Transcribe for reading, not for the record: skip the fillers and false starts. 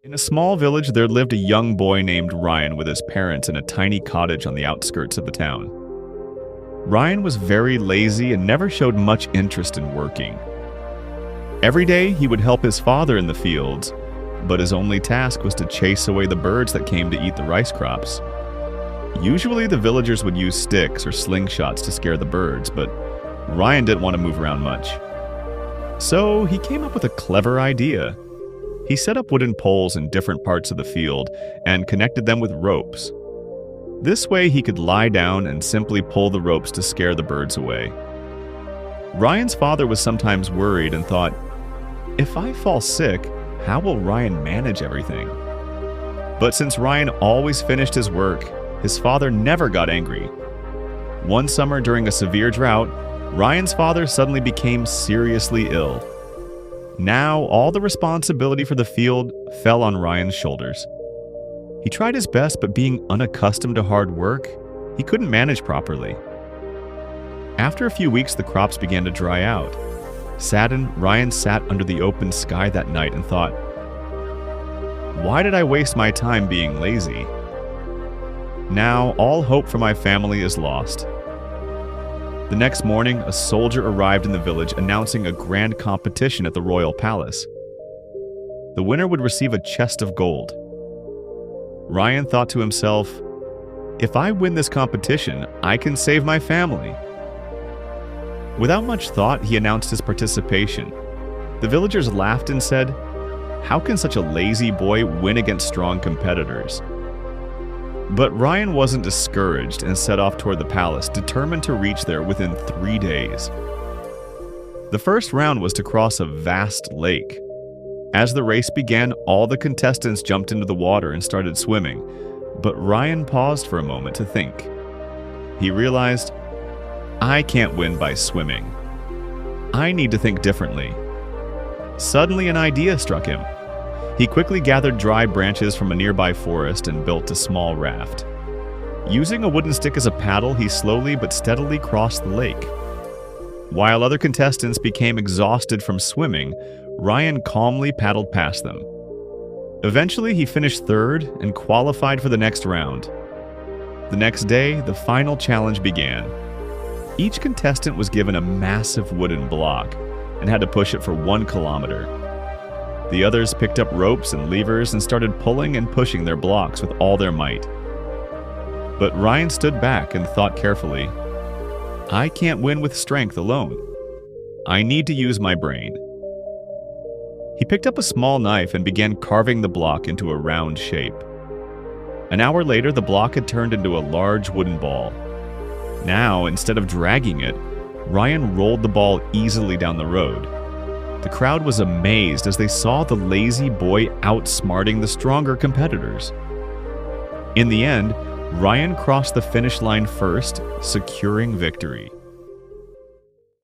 In a small village, there lived a young boy named Ryan with his parents in a tiny cottage on the outskirts of the town. Ryan was very lazy and never showed much interest in working. Every day, he would help his father in the fields, but his only task was to chase away the birds that came to eat the rice crops. Usually, the villagers would use sticks or slingshots to scare the birds, but Ryan didn't want to move around much. So he came up with a clever idea. He set up wooden poles in different parts of the field and connected them with ropes. This way he could lie down and simply pull the ropes to scare the birds away. Ryan's father was sometimes worried and thought, "If I fall sick, how will Ryan manage everything?" But since Ryan always finished his work, his father never got angry. One summer during a severe drought, Ryan's father suddenly became seriously ill. Now, all the responsibility for the field fell on Ryan's shoulders. He tried his best, but being unaccustomed to hard work, he couldn't manage properly. After a few weeks, the crops began to dry out. Saddened, Ryan sat under the open sky that night and thought, "Why did I waste my time being lazy? Now, all hope for my family is lost." The next morning, a soldier arrived in the village announcing a grand competition at the royal palace. The winner would receive a chest of gold. Ryan thought to himself, "If I win this competition, I can save my family." Without much thought, he announced his participation. The villagers laughed and said, "How can such a lazy boy win against strong competitors?" But Ryan wasn't discouraged and set off toward the palace, determined to reach there within 3 days. The first round was to cross a vast lake. As the race began, all the contestants jumped into the water and started swimming, but Ryan paused for a moment to think. He realized, "I can't win by swimming. I need to think differently." Suddenly, an idea struck him. He quickly gathered dry branches from a nearby forest and built a small raft. Using a wooden stick as a paddle, he slowly but steadily crossed the lake. While other contestants became exhausted from swimming, Ryan calmly paddled past them. Eventually, he finished third and qualified for the next round. The next day, the final challenge began. Each contestant was given a massive wooden block and had to push it for 1 kilometer. The others picked up ropes and levers and started pulling and pushing their blocks with all their might. But Ryan stood back and thought carefully, "I can't win with strength alone. I need to use my brain." He picked up a small knife and began carving the block into a round shape. An hour later, the block had turned into a large wooden ball. Now, instead of dragging it, Ryan rolled the ball easily down the road. The crowd was amazed as they saw the lazy boy outsmarting the stronger competitors. In the end, Ryan crossed the finish line first, securing victory.